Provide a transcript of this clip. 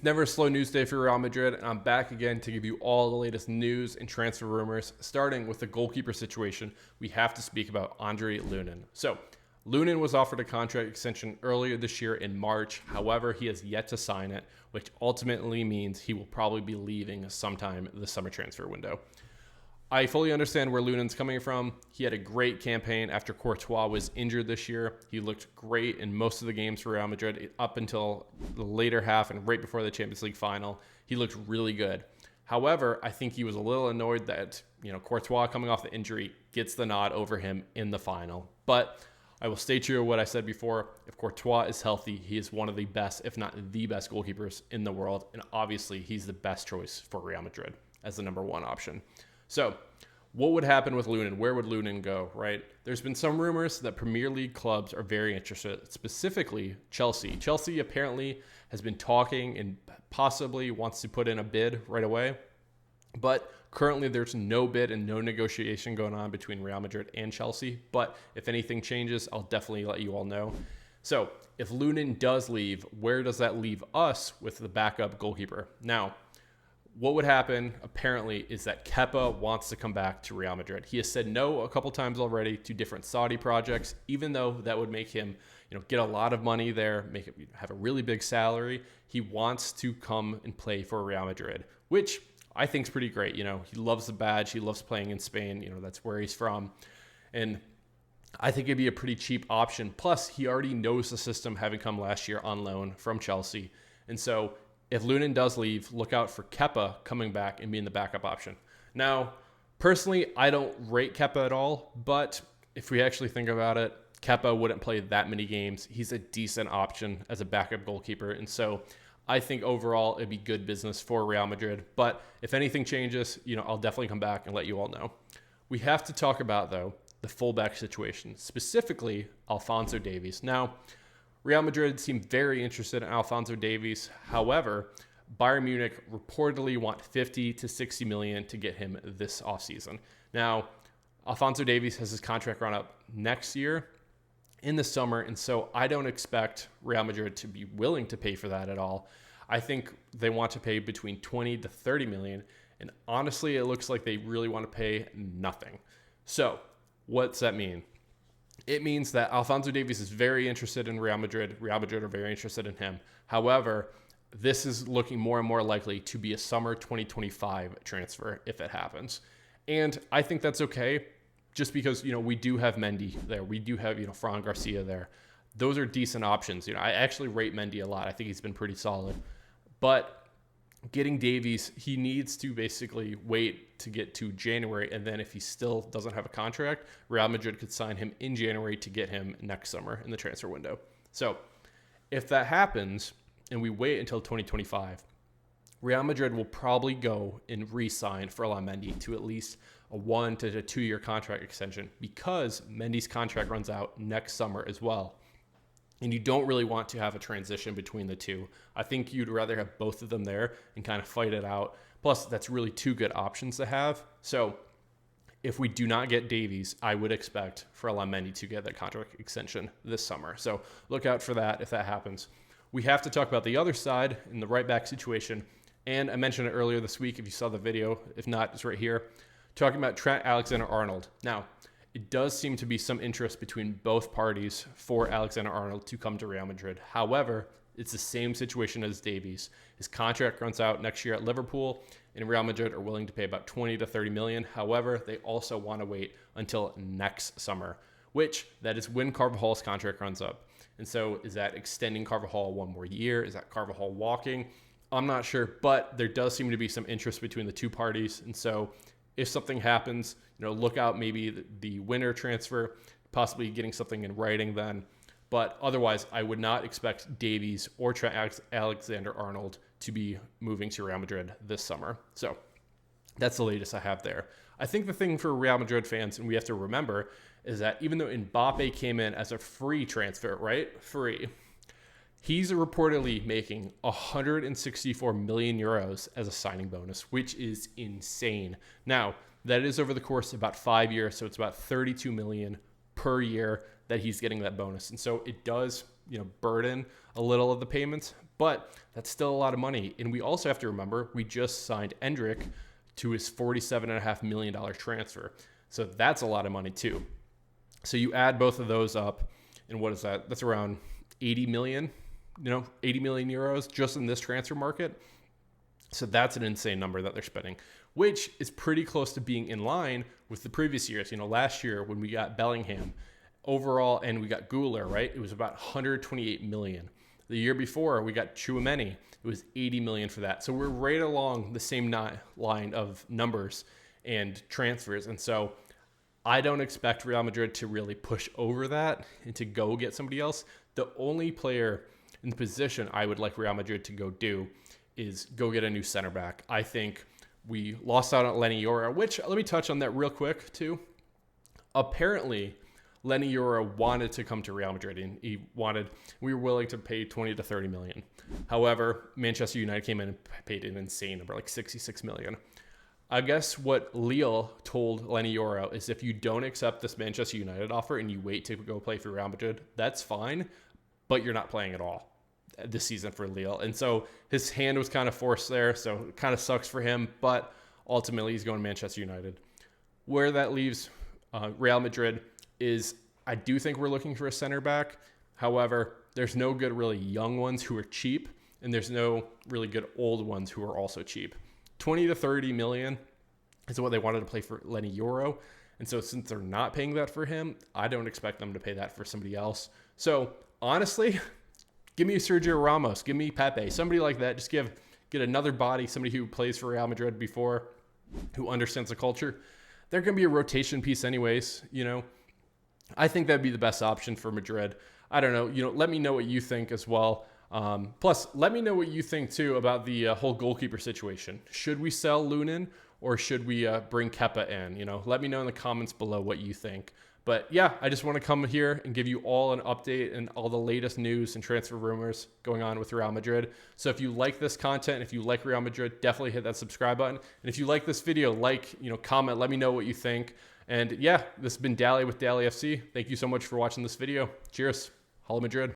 Never a slow news day for Real Madrid, and I'm back again to give you all the latest news and transfer rumors. Starting with the goalkeeper situation, we have to speak about Andre Lunin. So, Lunin was offered a contract extension earlier this year in March. However, he has yet to sign it, which ultimately means he will probably be leaving sometime this summer transfer window. I fully understand where Lunin's coming from. He had a great campaign after Courtois was injured this year. He looked great in most of the games for Real Madrid up until the later half and right before the Champions League final. He looked really good. However, I think he was a little annoyed that, Courtois coming off the injury gets the nod over him in the final. But I will stay true to what I said before. If Courtois is healthy, he is one of the best, if not the best goalkeepers in the world. And obviously, he's the best choice for Real Madrid as the number one option. So, what would happen with Lunin? Where would Lunin go, right? There's been some rumors that Premier League clubs are very interested, specifically Chelsea. Chelsea apparently has been talking and possibly wants to put in a bid right away. But currently there's no bid and no negotiation going on between Real Madrid and Chelsea. But if anything changes, I'll definitely let you all know. So, if Lunin does leave, where does that leave us with the backup goalkeeper? Now, what would happen, apparently, is that Kepa wants to come back to Real Madrid. He has said no a couple times already to different Saudi projects, even though that would make him, get a lot of money there, make it have a really big salary. He wants to come and play for Real Madrid, which I think is pretty great. He loves the badge. He loves playing in Spain. That's where he's from. And I think it'd be a pretty cheap option. Plus, he already knows the system, having come last year on loan from Chelsea. And so if Lunin does leave, look out for Kepa coming back and being the backup option. Now, personally, I don't rate Kepa at all, but if we actually think about it, Kepa wouldn't play that many games. He's a decent option as a backup goalkeeper, and so I think overall it'd be good business for Real Madrid. But if anything changes, I'll definitely come back and let you all know. We have to talk about, though, the fullback situation, specifically Alphonso Davies. Now, Real Madrid seemed very interested in Alphonso Davies. However, Bayern Munich reportedly want 50 to 60 million to get him this offseason. Now, Alphonso Davies has his contract run up next year in the summer, and so I don't expect Real Madrid to be willing to pay for that at all. I think they want to pay between 20 to 30 million, and honestly, it looks like they really want to pay nothing. So, what's that mean? It means that Alphonso Davies is very interested in Real Madrid. Real Madrid are very interested in him. However, this is looking more and more likely to be a summer 2025 transfer if it happens. And I think that's okay just because, we do have Mendy there. We do have, Fran Garcia there. Those are decent options. I actually rate Mendy a lot. I think he's been pretty solid. But getting Davies, he needs to basically wait to get to January, and then if he still doesn't have a contract, Real Madrid could sign him in January to get him next summer in the transfer window. So if that happens and we wait until 2025, Real Madrid will probably go and re-sign Ferland Mendy to at least a 1 to 2 year contract extension because Mendy's contract runs out next summer as well. And you don't really want to have a transition between the two. I think you'd rather have both of them there and kind of fight it out. Plus, that's really two good options to have. So if we do not get Davies, I would expect Ferland Mendy to get that contract extension this summer. So look out for that if that happens. We have to talk about the other side in the right back situation. And I mentioned it earlier this week if you saw the video. If not, it's right here. Talking about Trent Alexander-Arnonld. Now, it does seem to be some interest between both parties for Alexander-Arnold to come to Real Madrid. However, it's the same situation as Davies. His contract runs out next year at Liverpool, and Real Madrid are willing to pay about 20 to 30 million. However, they also want to wait until next summer, which that is when Carvajal's contract runs up. And so is that extending Carvajal one more year? Is that Carvajal walking? I'm not sure, but there does seem to be some interest between the two parties. And so if something happens, look out maybe the winter transfer, possibly getting something in writing then. But otherwise, I would not expect Davies or Trent Alexander-Arnold to be moving to Real Madrid this summer. So that's the latest I have there. I think the thing for Real Madrid fans, and we have to remember, is that even though Mbappe came in as a free transfer, right? Free. He's reportedly making 164 million euros as a signing bonus, which is insane. Now, that is over the course of about 5 years, so it's about 32 million per year that he's getting that bonus. And so it does, burden a little of the payments, but that's still a lot of money. And we also have to remember, we just signed Endrick to his $47.5 million transfer. So that's a lot of money too. So you add both of those up, and what is that? That's around 80 million, 80 million euros just in this transfer market. So that's an insane number that they're spending, which is pretty close to being in line with the previous years. Last year when we got Bellingham overall and we got Güler, right? It was about 128 million. The year before we got Tchouaméni, it was 80 million for that. So we're right along the same line of numbers and transfers. And so I don't expect Real Madrid to really push over that and to go get somebody else. The only player in the position I would like Real Madrid to go do is go get a new center back. I think we lost out on Leny Yoro, which let me touch on that real quick too. Apparently, Leny Yoro wanted to come to Real Madrid, and we were willing to pay 20 to 30 million. However, Manchester United came in and paid an insane number, like 66 million. I guess what Lille told Leny Yoro is if you don't accept this Manchester United offer and you wait to go play for Real Madrid, that's fine, but you're not playing at all this season for Lille. And so his hand was kind of forced there, so it kind of sucks for him, but ultimately he's going to Manchester United. Where that leaves Real Madrid is I do think we're looking for a center back. However, there's no good really young ones who are cheap, and there's no really good old ones who are also cheap. 20 to 30 million is what they wanted to play for Leny Yoro. And so since they're not paying that for him, I don't expect them to pay that for somebody else. So honestly, give me Sergio Ramos, give me Pepe, somebody like that. Just get another body, somebody who plays for Real Madrid before, who understands the culture. They're going to be a rotation piece anyways, I think that'd be the best option for Madrid. I don't know. Let me know what you think as well. Plus, let me know what you think too about the whole goalkeeper situation. Should we sell Lunin or should we bring Kepa in? Let me know in the comments below what you think. But yeah, I just want to come here and give you all an update and all the latest news and transfer rumors going on with Real Madrid. So if you like this content, if you like Real Madrid, definitely hit that subscribe button. And if you like this video, comment, let me know what you think. And yeah, this has been Dally with Dally FC. Thank you so much for watching this video. Cheers. Hala Madrid.